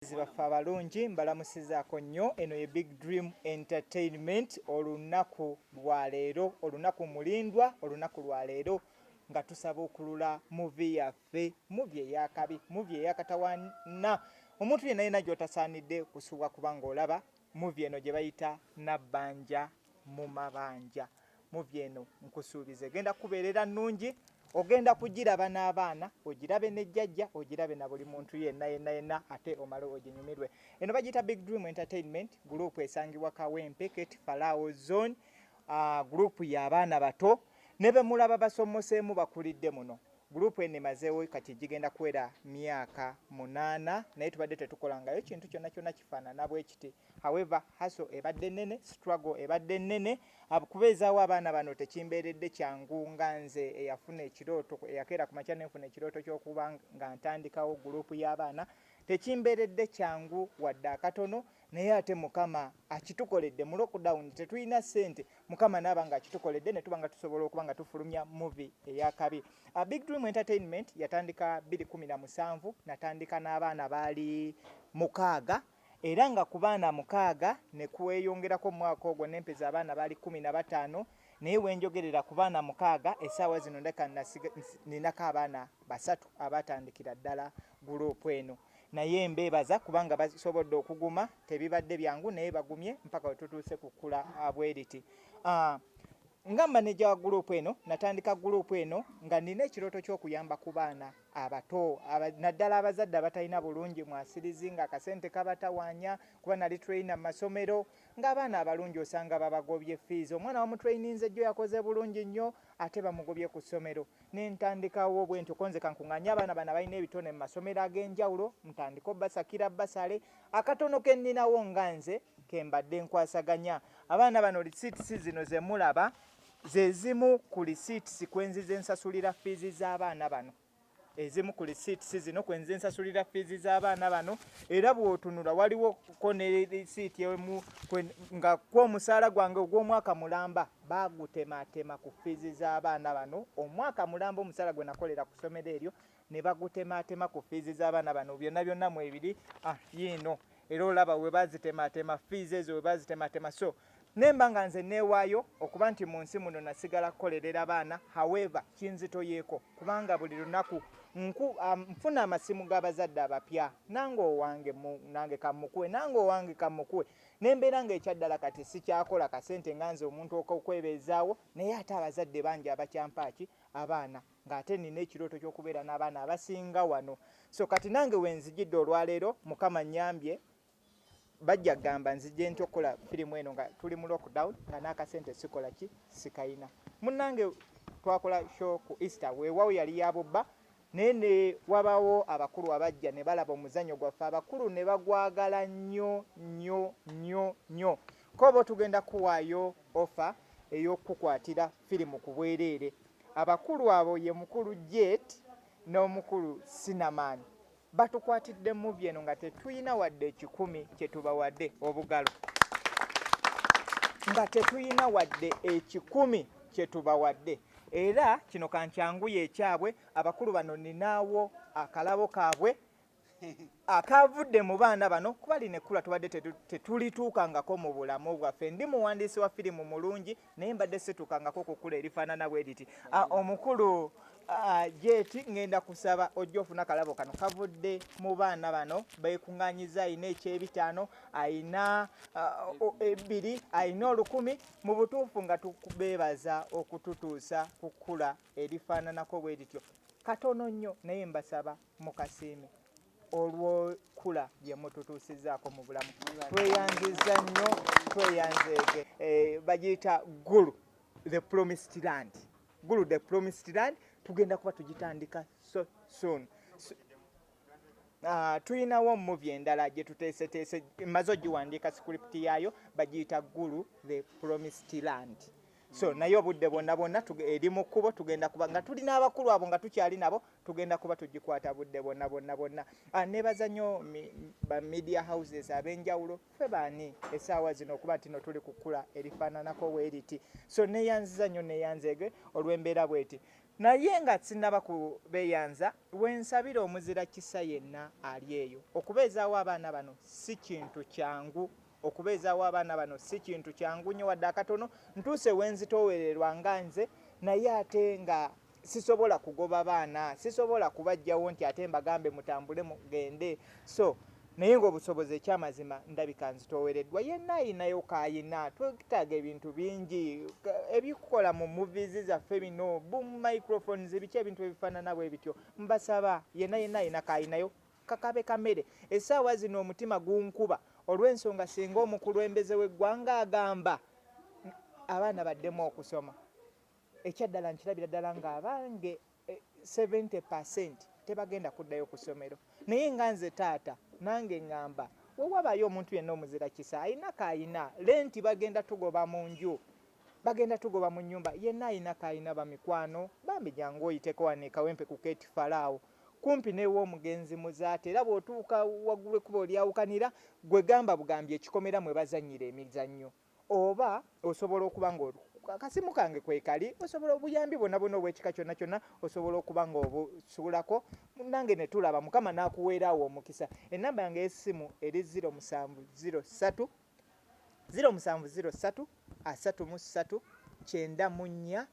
Baffe abalungi mbalamusizaako nnyo. Eno ye Big Dream Entertainment olunaku lwaleero, olunaku mulindwa, olunaku lwaleero nga tusaba okulula muvi yaffe, muvi eyakabi, muvi eyakatawaana, omuntu yenna yenna gy'otasaanidde kusuubwa kubanga olaba muvi eno gye bayita Nabbanja mu mabanja. Muvi eno nkusuubiza egenda kubeerera nnungi, ogenda kugiraba n'abaana, ogirabe ne jjajja, ogirabe na buli muntu yenna ate omale oginyumirwe. Eno bagiyita Big Dream Entertainment, group esangibwa Kawempe, Kate Falao Zone, group y'abaana bato ne be mulaba basomoseemu bakulidde muno. Group eno emazeewo kati gigenda kuwera myaka 8 naye tubadde tetukolangayo kintu kyonna kifaanana bwe kiti. However, hustle ebadde nnene, struggle ebadde nnene, kubeezaawo abaana bano tekimbeeredde kyangu nga nze eyafuna ekirooto, eyakeera ku makya nenfuna ekirooto ky'okuba nga ntandikawo group y'abaana, tekimbeeredde kyangu wadde akatono, naye ate Mukama akitukoledde mu lockdown tetulina ssente, Mukama n'aba nga akitukoledde ne tuba nga tusobola okuba nga tufulumya movie eyakabi. Big Dream Entertainment yatandika 2017, natandika n'abaana baali 6, era nga ku baana 6 ne kuweyongerako mu mwaka ogwo n'empeza abaana baali 15, naye wenjogerera ku baana 6 essaawa zino ndeka ninako abaana 3 abatandikira ddala gurupu eno. Naye mbeebaza kubanga basobodde okuguma, tebibadde byangu naye bagumye mpaka we tutuuse ku kkula bweriti. Nga maneja wa gurupu eno, natandika gurupu eno nga nina ekirooto ky'okuyamba ku baana abato, naddala abazadde abatalina bulungi mwasirizi nga akasente kabatawaanya kuba nali trainer mu masomero, ng'abaana abalungi osanga babagobye fees. Omwana wamutraininze jjo yakoze bulungi nnyo ate bamugobye ku ssomero. Ne ntandikawo bwe ntyo konze kankuŋŋaanya abaana bano balina ebitone mu masomero ag'enjawulo, ntandika obbasakira basale. Akatono ke nninawo nga nze ke mbadde nkwasaganya. Abaana bano risiitisi zino ze mulaba ze zimu ku risiitisi kwe nzize nsasulira fees z'abaana bano. Ezimu ku risiitisi zino kwe nzize nsasulira fees z'abaana bano, era bw'otunula waliwo ko ne risiiti emu nga kw'omusaala gwange ogw'omwaka mulamba baagutemaatema ku fees z'abaana bano. Omwaka mulamba omusaala gwe nakolera ku ssomero eryo ne bagutemaatema ku fees z'abaana bano, byonna mwebiri yiino. Era olaba we bazitemaatema fees ezo we bazitemaatema. So nemba nga nze neewaayo okuba nti mu nsi muno nasigala kukolerera baana. However, kinzitoyeeko kubanga buli lunaku nfuna amasimu g'abazadde abapya, nange owange nange kamukuwe, nange owange kamukuwe, nembeera nga ekyaddala kati sikyakola kasente nga nze omuntu okwebeezaawo, naye ate abazadde bangi abakyampaaki abaana, ng'ate nina ekirooto ky'okubeera n'abaana abasinga wano. So kati nange wenzijidde olwaleero, Mukama nnyambye, bajja gamba nzije ntya okukola firimu eno nga tuli mu lockdown nga n'akasente sikola ki sikayina. Munnange twakola show ku Easter, weewaawo yali yabubba, naye ne wabaawo abakulu abajja ne balaba omuzannyo gwaffe, abakulu ne bagwagala nnyo. Kobo tugenda kuwaayo ofa ey'okukwatira firimu ku bwereere. Abakulu abo ye mukulu Jet n'omukulu Cinnamon batukwatidde muvi eno nga tetuyina wadde 10 kye tubawadde obugalo, nga tetuyina wadde 10 kye tubawadde. Era kino kankyanguye ekyabwe, abakulu bano ninaawo akalabo kaabwe akavudde mu baana bano kuba lino ekkula tubadde tetulituukangako mu bulamu bwaffe. Ndi muwandiisi wa firimu mulungi naye mbadde situukangako ku kkula erifaanana bwe riti. Omukulu Jet ngenda kusaba ojja ofuna kalabo kano kavudde mu baana bano beekuŋŋaanyiza, ayina eky'ebitaano, ayina 2, ayina 1000. Mu butuufu nga tubeebaza okututuusa ku kkula erifaananako bwe rityo. Katono nnyo naye mbasaba mukasiime olw'okkula gye mututuusizzaako mu bulamu. Tweyanziza nnyo, tweyanzeege. Bagiyita Gulu the Promised Land. Gulu the Promised Land tugenda kuba tugitandika so soon. Tuyinawo movie endala gye tuteeseteese, mmaze ogiwandiika script yaayo, bagiyita Gulu the Promised Land. So naye obudde bwonna eri mu kkubo tugenda kuba nga tuli n'abakulu abo nga tukyali nabo, tugenda kuba tugikwata budde bwonna. Nebaza nnyo ba media houses ab'enjawulo, ffe baani essaawa zino okuba nti no tuli ku kkula erifaananako bwe riti. So neeyanziza nnyo neeyanzeege olw'embeera bweti. naye nga sinaba kubeeyanza wensabira omuzira kisa yenna ali eyo okubeezaawo abaana bano si kintu kyangu okubeezaawo abaana bano si kintu kyangu nnyo wadde akatono ntuuse wenzitoowererwa nga nze naye ate nga sisobola kugoba baana sisobola kubajjawo nti ate mbagambe mutambule mugende so naye ng'obusobozi ekyamazima ndabika nzitoowereddwa yenna ayinayo kaayina twetaaga ebintu bingi ebikukola mu movies zaffe bino boom microphones biki ebintu ebifaanana bwe bityo mbasaba yenna ayina kaayinayo kakabe kamere essaawa zino omutima gunkuba olw'ensonga singa omukulembeze w'eggwanga agamba abaana baddemu okusoma ekyaddala nkirabira ddala ng'abange 70% tebagenda kuddayo ku ssomero naye nga nze taata nange ngamba wewabayo omuntu yenna omuzira kisa ayina kaayina lenti bagenda tugoba mu nju bagenda tugoba mu nnyumba yenna ayina kaayina bamikwano bambi jangu oyiteko wanekawempe ku Kate Farao kumpi n'ew'omugenzi muzaate era bw'otuuka waggulu ekkuba olyawukanira gwe gamba bugambi ekikomera mwe bazannyira emizannyo oba osobola okuba nga akasimu kange kwekali osobola obuyambi bwonna bwonna obw'ekika kyonna kyonna osobola okuba nga obusuulako nange ne tulaba mukama n'akuweeraawo omukisa ennamba yange y'essimu eri 0703 33 94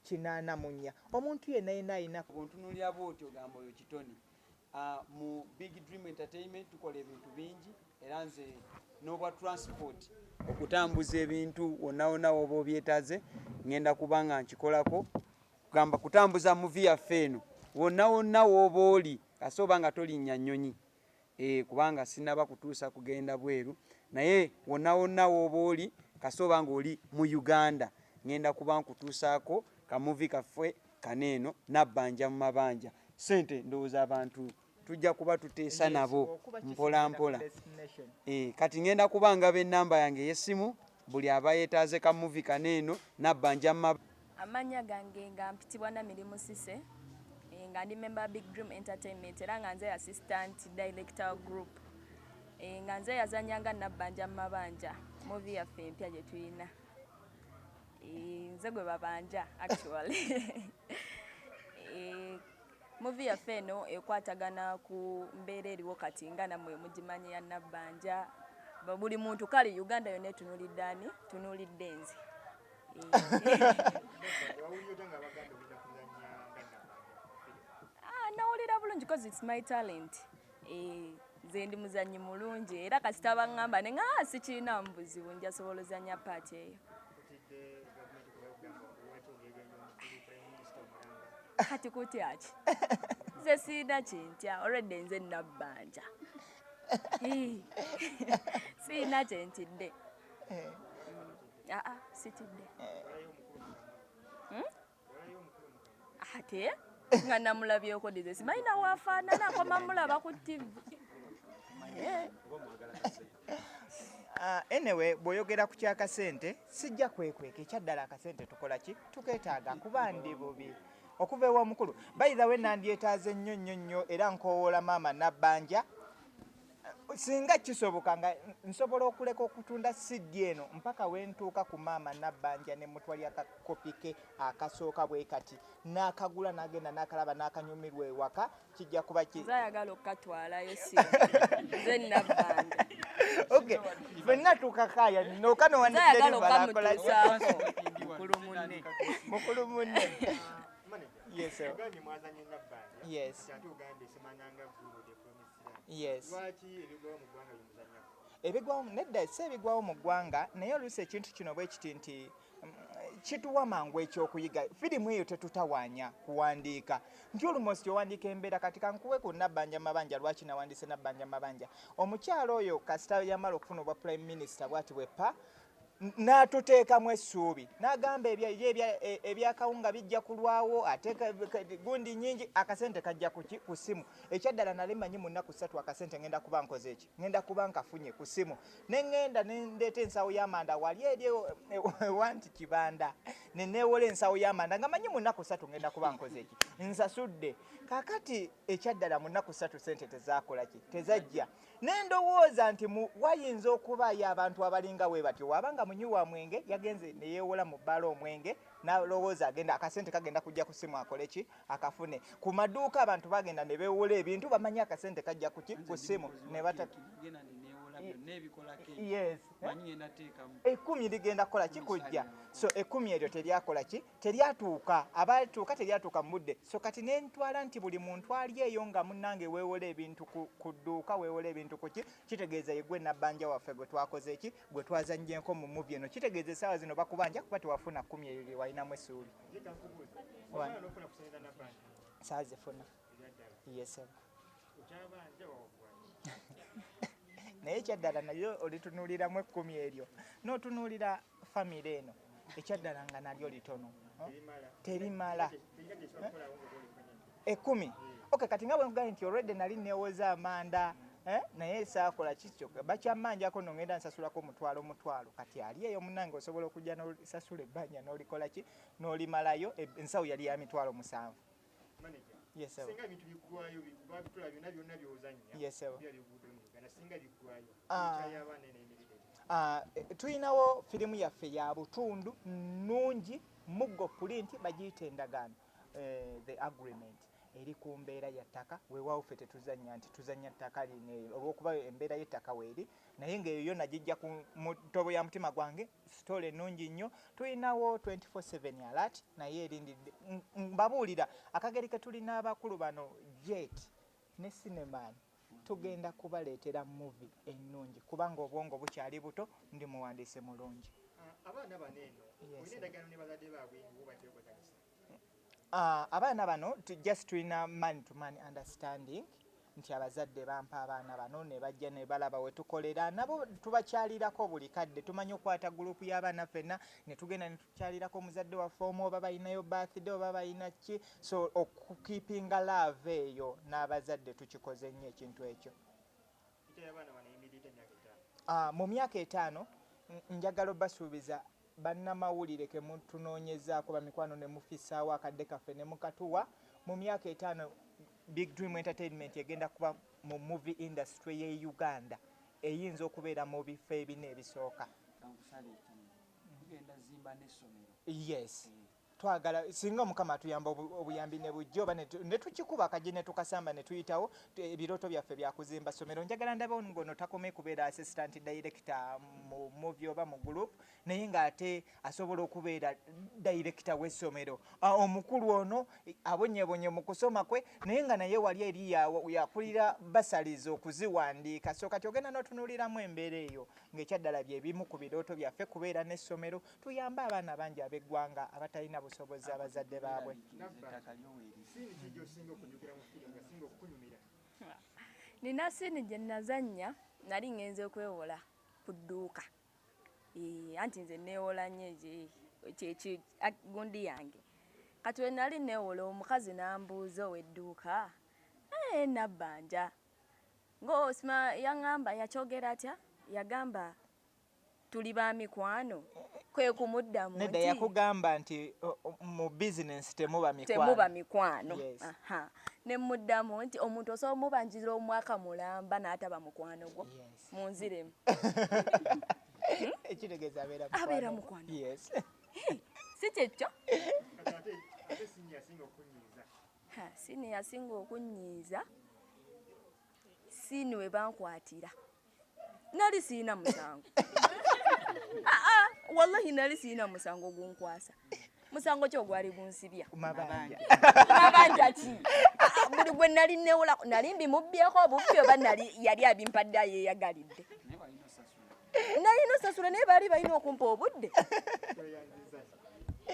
84 omuntu yenna ayina ontunuulira bw'oti ogamba oyo kitone mu Big Dream Entertainment tukola ebintu bingi era nze n'obwa transport okutambuza ebintu wonna woba obyetaaze ngenda kuba nga nkikolako kugamba kutambuza muvi yaffe eno wonna woba oli kasoba nga tolinnya nnyonyi kubanga sinaba kutuusa kugenda bweru naye wonna woba oli kasoba nga oli mu Uganda ngenda kuba nkutuusaako kamuvi kaffe kaneeno nabbanja mu mabanja sente ndowooza abantu tujja kuba tuteesa nabo mpola mpola kati ngenda kubanga b'ennamba yange y'essimu buli aba yeetaaze ka muvi kaneeno nabbanja mu mabanja. Amanya gange nga mpitibwa Namirimu Sise nga ndi member Big Dream Entertainment era nga nze assistant director group nga nze yazanyanga nabbanja mu mabanja movie yaffe empya gye tuyina nze gwe babanja actually movie yaffe eno ekwatagana ku mbeera eriwo kati nga nammwe mugimanyi ya nabbanja buli muntu kale Uganda yonna etunuulidde ani tunuulidde nze nawulira bulungi because it's my talent nze ndi muzannyi mulungi era kasita baŋŋamba ne nga sikiina mubuzibu njasobola ozannya paati eyo kati kutya ki nze siina kyentya already nze nabbanja siina kyentidde sitidde ate nga namulabyeko dize simalina waafaanana akoma mulaba ku TV anyway bw'oyogera ku kyakasente sijja kwekweka ekyaddala akasente tukola ki tukeetaaga kuba ndi bubi okuva ew'omukulu by the way nandyetaaze nnyo era nkowoola maama nabbanja singa kisoboka nga nsobola okuleka okutunda siddi eno mpaka wentuuka ku maama nabbanja ne mutwali akakopi ke akasooka bwe kati n'akagula n'agenda n'akalaba n'akanyumirwa ewaka kijja kuba ki nzayagala okukatwalayo si nze nabbanja okay fenna tukakaya nokano wanideliver mukulu munne yes sir yes yes ebigwawo nedda si ebigwawo mu ggwanga naye oluusi ekintu kino bwe kiti nti kituwa mangu ekyokuyiga firimu eyo tetutawaanya kuwandiika nti olumost owandiika embeera kati kankuwe ku nabbanja mabanja lwaki nawandiise nabbanja mabanja omukyalo oyo kasita yamala okufuna obwa prime minister bwati bwepa n'atuteekamu essuubi n'agamba ebyakawunga bijja kulwawo ate gundi nyingi akasente kajja ku ssimu ekyaddala nali manyi mu nnaku 3 akasente ngenda kuba nkoze eki ngenda kuba nkafunye ku ssimu ne ŋŋenda ne ndeeta ensawo y'amanda wali eri wanti kibanda ne neewola ensawo y'amanda nga manyi mu nnaku 3 ngenda kuba nkoze eki nsasudde kaakati ekyaddala mu nnaku 3 sente tezaakola ki tezajja nendowooza nti wayinza okubaayo abantu abalinga bwe batyo waabanga munywi wa mwenge yagenze ne yeewola mu bbaala omwenge n'alowooza agenda akasente kagenda kujja ku ssimu akole ki akafune ku maduuka abantu bagenda ne beewola ebintu bamanyi akasente kajja ku ssimu ne yes 10 ligenda kukola kikujja so 10 eryo teryakola ki teryatuuka abatuuka teryatuuka mu budde so kati nentwala nti buli muntu ali eyo nga munnange weewola ebintu ku dduuka weewola ebintu ku ki kitegeeza yegwe nabbanja waffe gwe twakoze eki gwe twazannyenko mu muvi eno kitegeeza essaawa zino bakubanja kuba tewafuna 10 eryo lye walinamu essuubi saa zifuna yes naye ekyaddala nayo olitunuuliramu 10 eryo n'otunuulira famire eno ekyaddala nga nalyo litono terimala 10 okay kati nga bwe nkugaye nti already nali neewoza amanda naye saakola kikyo bakyammanjako nongenda nsasulako mutwalo kati ali eyo munnange osobola okujja n'osasula ebbanja n'olikola ki n'olimalayo ensawo yali ya mitwalo 7 yes sir singa bintu bikuwayo babitula byonna byonna byozanya yes sir singa bikuwayo kyayabana n'emirire tulinawo firimu yaffe ya butundu nnungi muggo print bagiyita endagaano the agreement eri ku mbeera ya ttaka weewaawo ffe tetuzanya nti tuzanya ttaka lino olw'okuba embeera y'ettaka weeri naye ng'eyo yonna gijja ku mutobo ya mutima gwange sitole ennungi nnyo tulinawo 24/7 alert naye erindidde mbabuulira akageri ke tulina abakulu bano jet ne cineman tugenda kubaleetera movie ennungi kubanga obwongo bukyali buto ndi muwandiise mulungi abaana bano eno olina endagaano ne bazadde baabwe ng'obateekozanyisa abaana bano just tulina man to man understanding nti abazadde bampa abaana bano ne bajja ne balaba we tukolera nabo tubakyalirako buli kadde tumanyi okwata gurupu y'abaana ffenna ne tugenda ne tukyalirako omuzadde waffe omu oba balinayo birthday oba balina ki so okukeepinga love eyo n'abazadde tukikoze nnyo ekintu ekyo mu myaka 5 njagala obasuubiza bannamawulire ke mutunoonyezaako bamikwano ne mufisaawo akadde kaffe ne mukatuwa mu myaka 5 Big Dream Entertainment egenda kuba mu movie industry ye Uganda eyinza okubeera mu bifo ebina ebisooka yes twagala singa omukama atuyamba obuyambi ne bujjo oba ne tukikuba akaje ne tukasamba ne tuyitawo ebiroto byaffe byakuzimba ssomero njagala ndaba ngono takome kubeera assistant director mu movie oba mu group naye ng'ate asobola okubeera director w'essomero omukulu ono abonyebonye mu kusoma kwe naye nga naye wali eri yakulira basaliza okuziwandiika so kati ogenda n'otunuuliramu embeera eyo ng'ekyaddala bye bimu ku birooto byaffe kubeera n'essomero tuyambe abaana bangi ab'eggwanga abatalina busobozi abazadde baabwe nina siini gye nazannya nali ngenze okwewola ku dduuka anti nze neewola nnyo gundi yange kati we nali neewola omukazi n'ambuuza ow'edduuka nabbanja ng'osima yaŋŋamba yakyogera atya yagamba tuli ba mikwano kwe kumuddamu nti nedda yakugamba nti mu bizinensi temuba mikwano yes. Ne muddamu nti omuntu osobola omubanjira omwaka mulamba n'ataba mukwano gwo yes. Munziremu ekitegeeza abeera mukwano yes. Si kyekyo siini yasinga okunyiiza siini we bankwatira nali siina musango wallahi nali siina musango gunkwasa musango kyo gwali gunsibya mabanja ki buli gwe nali newola nali mbimubbyeko obubbi oba yali abimpadde yeyagalidde nali nosasula naye baali balina okumpa obudde